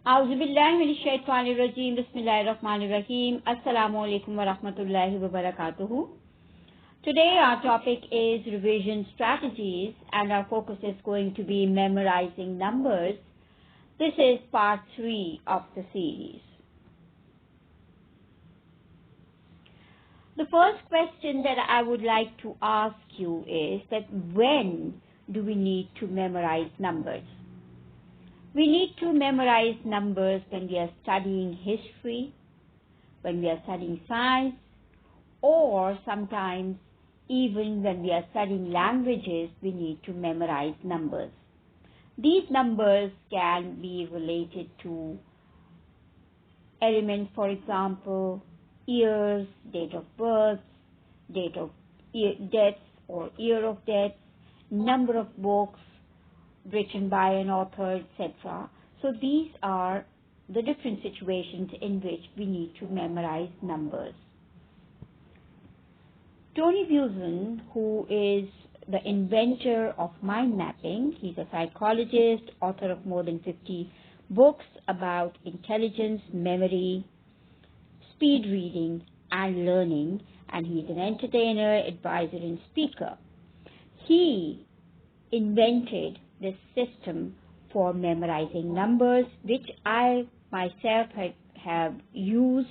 Auzubillahiminash-shaytanir-rajim. Bismillahir-rahmanir-rahim. Assalamu-alaikum wa-rahmatullahi wa-barakatuhu. Today our topic is revision strategies and our focus is going to be memorizing numbers. This is part 3 of the series. The first question that I would like to ask you is that when do we need to memorize numbers? We need to memorize numbers when we are studying history, when we are studying science, or sometimes even when we are studying languages, we need to memorize numbers. These numbers can be related to elements, for example, years, date of birth, date of deaths or year of death, number of books written by an author, etc. So these are the different situations in which we need to memorize numbers. Tony Busan, who is the inventor of mind mapping, he's a psychologist, author of more than 50 books about intelligence, memory, speed reading, and learning, and he's an entertainer, advisor, and speaker. He invented this system for memorizing numbers, which I myself have used,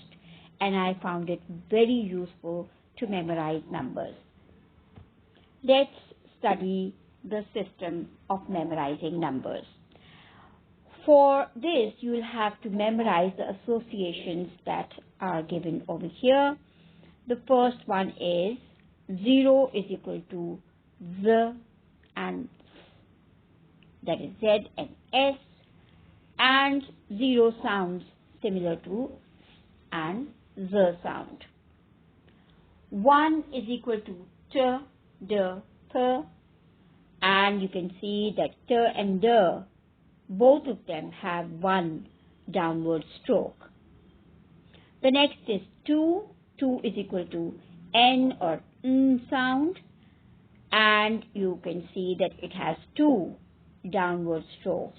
and I found it very useful to memorize numbers. Let's study the system of memorizing numbers. For this, you will have to memorize the associations that are given over here. The first one is 0 is equal to the and that is Z and S, and 0 sounds similar to and the sound. 1 is equal to T, D, P, and you can see that T and D, both of them have one downward stroke. The next is 2. 2 is equal to N or N sound, and you can see that it has 2 downward strokes.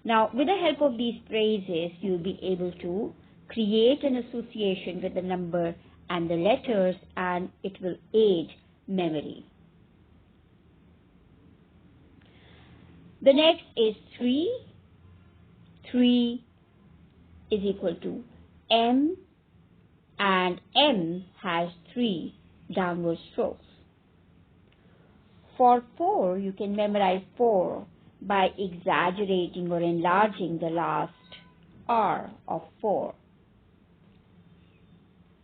Now, with the help of these phrases, you'll be able to create an association with the number and the letters, and it will aid memory. The next is 3. 3 is equal to M, and M has 3 downward strokes. For 4, you can memorize 4 by exaggerating or enlarging the last R of 4.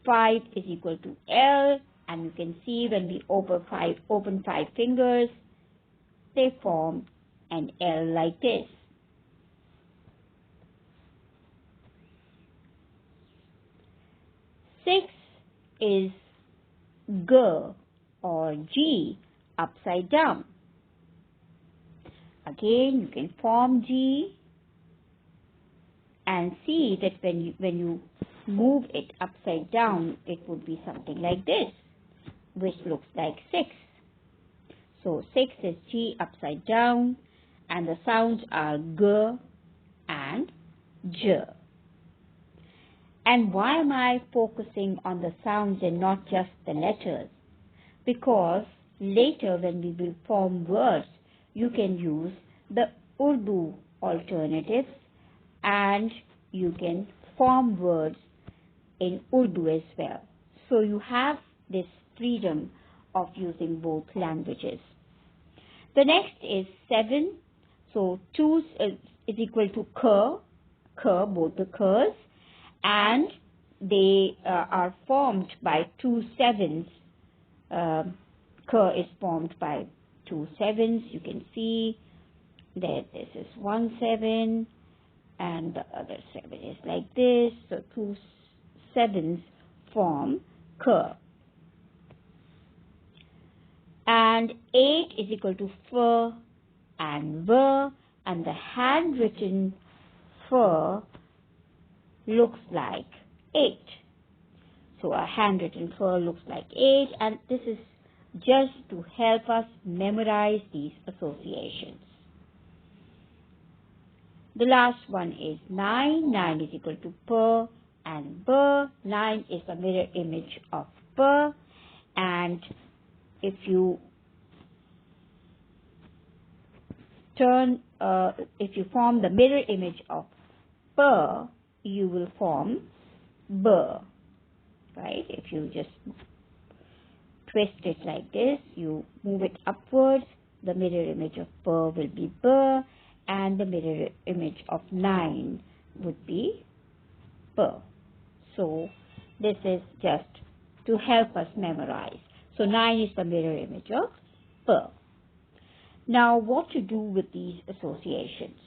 5 is equal to L, and you can see when we open 5 fingers, they form an L like this. 6 is G or G upside down. Again, you can form G and see that when you move it upside down, it would be something like this, which looks like 6. So 6 is G upside down, and the sounds are G and J. And why am I focusing on the sounds and not just the letters? Because later when we will form words, you can use the Urdu alternatives and you can form words in Urdu as well. So you have this freedom of using both languages. The next is 7. So 2 is equal to K, both the Ks, and they are formed by 2 sevens. K is formed by 2 sevens. You can see that this is 1 7 and the other 7 is like this. So 2 sevens form K. And 8 is equal to F and V, and the handwritten F looks like 8. So a handwritten F looks like 8, and this is just to help us memorize these associations. The last one is 9. 9 is equal to per and ber. 9 is the mirror image of per. And if you form the mirror image of per, you will form ber, right? If you just twist it like this, you move it upwards, the mirror image of per will be ber, and the mirror image of 9 would be per. So this is just to help us memorize. So 9 is the mirror image of per. Now, what to do with these associations?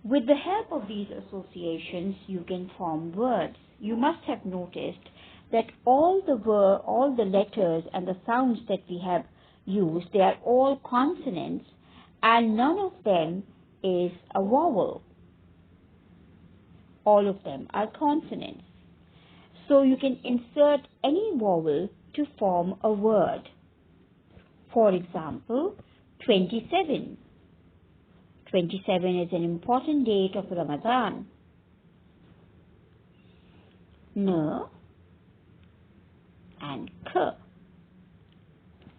With the help of these associations, you can form words. You must have noticed that all the letters and the sounds that we have used, they are all consonants, and none of them is a vowel. All of them are consonants. So you can insert any vowel to form a word. For example, 27. 27 is an important date of Ramadan. N and K.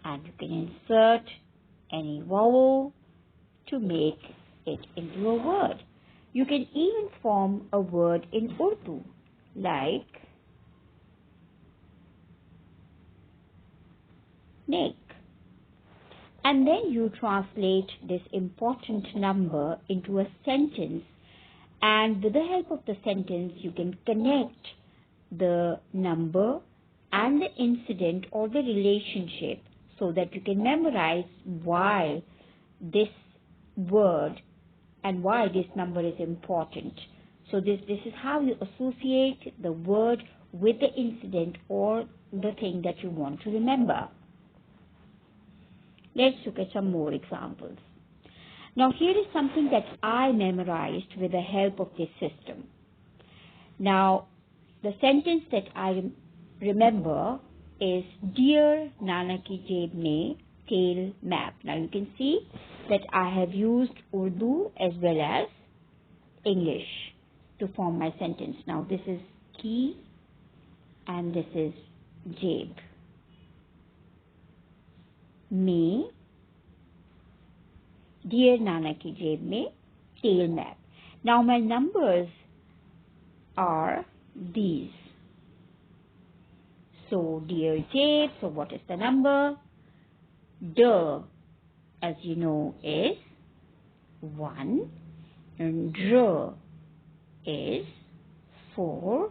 And you can insert any vowel to make it into a word. You can even form a word in Urdu, like snake. And then you translate this important number into a sentence, and with the help of the sentence, you can connect the number and the incident or the relationship so that you can memorize why this word and why this number is important. So this is how you associate the word with the incident or the thing that you want to remember. Let's look at some more examples. Now here is something that I memorized with the help of this system. Now the sentence that I remember is Dear Nana ki Jeb mein tail map. Now you can see that I have used Urdu as well as English to form my sentence. Now this is ki and this is Jeb. Me, Dear Nana ki Jeb mein tail map. Now my numbers are these. So Dear Jeb, so what is the number? D, as you know, is 1, and Dr is 4.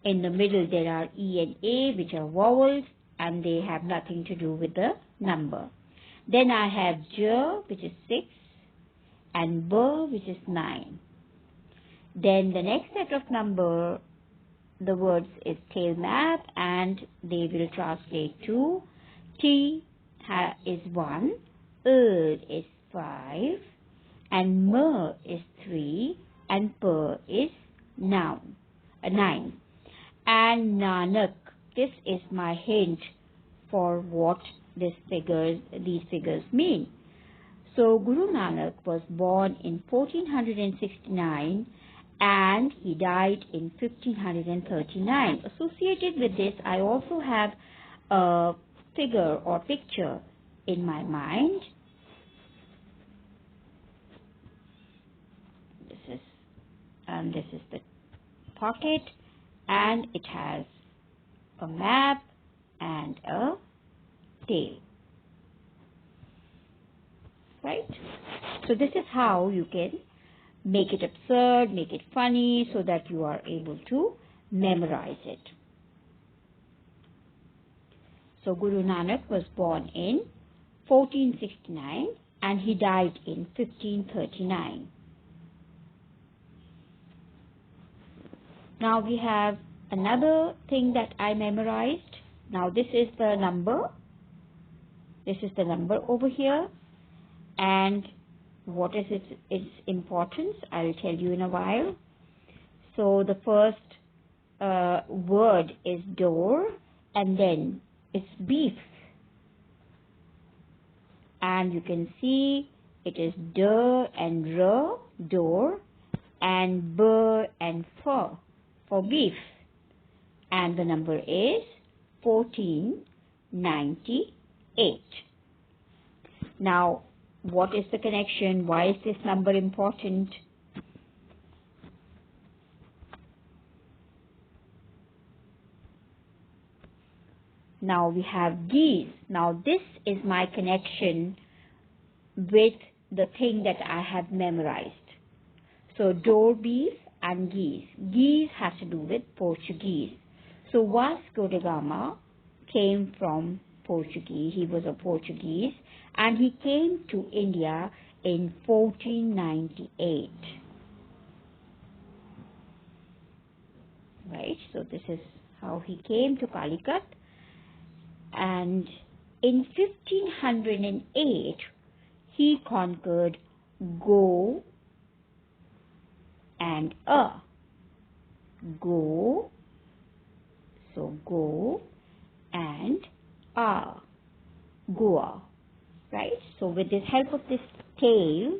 In the middle there are E and A, which are vowels, and they have nothing to do with the number. Then I have J, which is 6, and B, which is 9. Then the next set of number, the words is tail map, and they will translate to T is 1, is 5, and M is 3, and P is 9. And Nanak, this is my hint for what these figures mean. So Guru Nanak was born in 1469 and he died in 1539. Associated with this, I also have a figure or picture in my mind. This is the pocket, and it has a map and a tail. Right? So this is how you can make it absurd, make it funny, so that you are able to memorize it. So Guru Nanak was born in 1469 and he died in 1539. Now we have another thing that I memorized. Now this is the number. This is the number over here. And what is its importance? I'll tell you in a while. So the first word is door, and then it's beef. And you can see it is D and R, door, and B and F for beef. And the number is 1498. Now, what is the connection? Why is this number important? Now we have geese. Now this is my connection with the thing that I have memorized. So door, beef, and geese. Geese has to do with Portuguese. So Vasco da Gama came from Portuguese. He was a Portuguese, and he came to India in 1498. Right, so this is how he came to Calicut. And in 1508, he conquered Go and A. Go, so Go and A, Goa, right? So with the help of this tail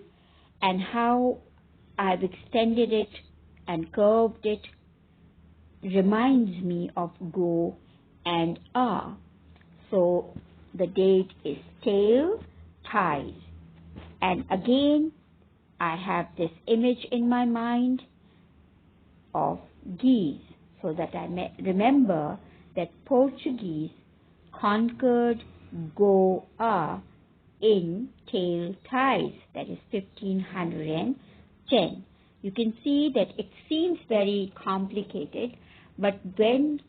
and how I've extended it and curved it, reminds me of Go and A. So the date is tail, ties. And again, I have this image in my mind of geese, so that I may remember that Portuguese conquered Goa in tail ties, that is 1510. You can see that it seems very complicated, but when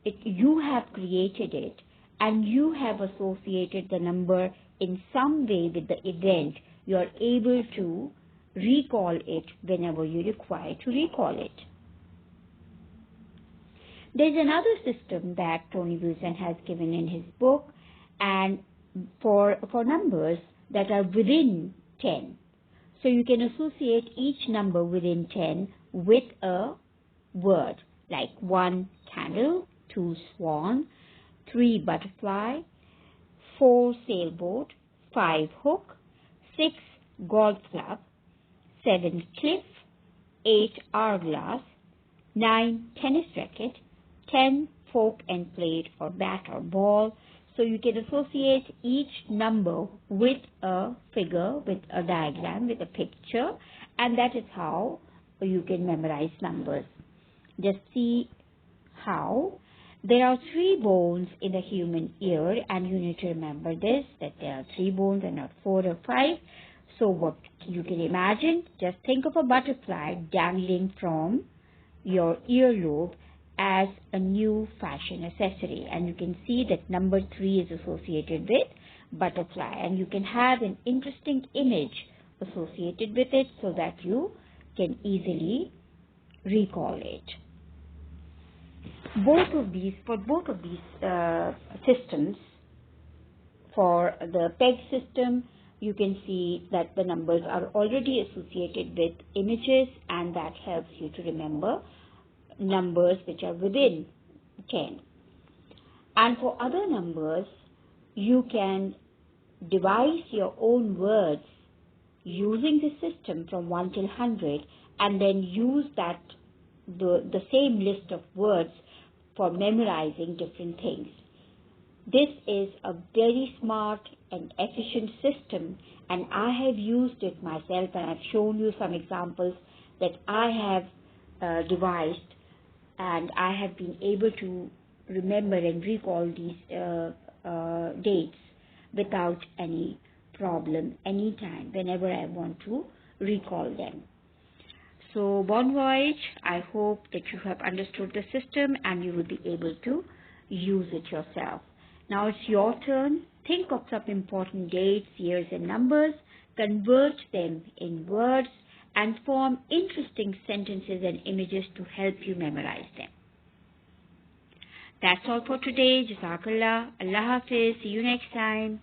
you have created it and you have associated the number in some way with the event, you are able to recall it whenever you require to recall it. There's another system that Tony Busan has given in his book, and for numbers that are within 10. So you can associate each number within 10 with a word, like 1 candle, 2 swan, 3 butterfly, 4 sailboat, 5 hook, 6 golf club, 7 cliff, 8 hourglass, 9 tennis racket, 10 fork and plate or bat or ball. So you can associate each number with a figure, with a diagram, with a picture, and that is how you can memorize numbers. Just see how. There are 3 bones in the human ear, and you need to remember this, that there are 3 bones and not 4 or 5. So what you can imagine, just think of a butterfly dangling from your earlobe as a new fashion accessory, and you can see that number 3 is associated with butterfly, and you can have an interesting image associated with it so that you can easily recall it. For both of these systems, for the peg system, you can see that the numbers are already associated with images, and that helps you to remember numbers which are within 10. And for other numbers, you can devise your own words using the system from 1 till 100, and then use that the same list of words for memorizing different things. This is a very smart and efficient system, and I have used it myself, and I've shown you some examples that I have devised, and I have been able to remember and recall these dates without any problem anytime, whenever I want to recall them. So, bon voyage. I hope that you have understood the system and you will be able to use it yourself. Now it's your turn. Think of some important dates, years, and numbers, convert them in words, and form interesting sentences and images to help you memorize them. That's all for today. Jazakallah. Allah Hafiz. See you next time.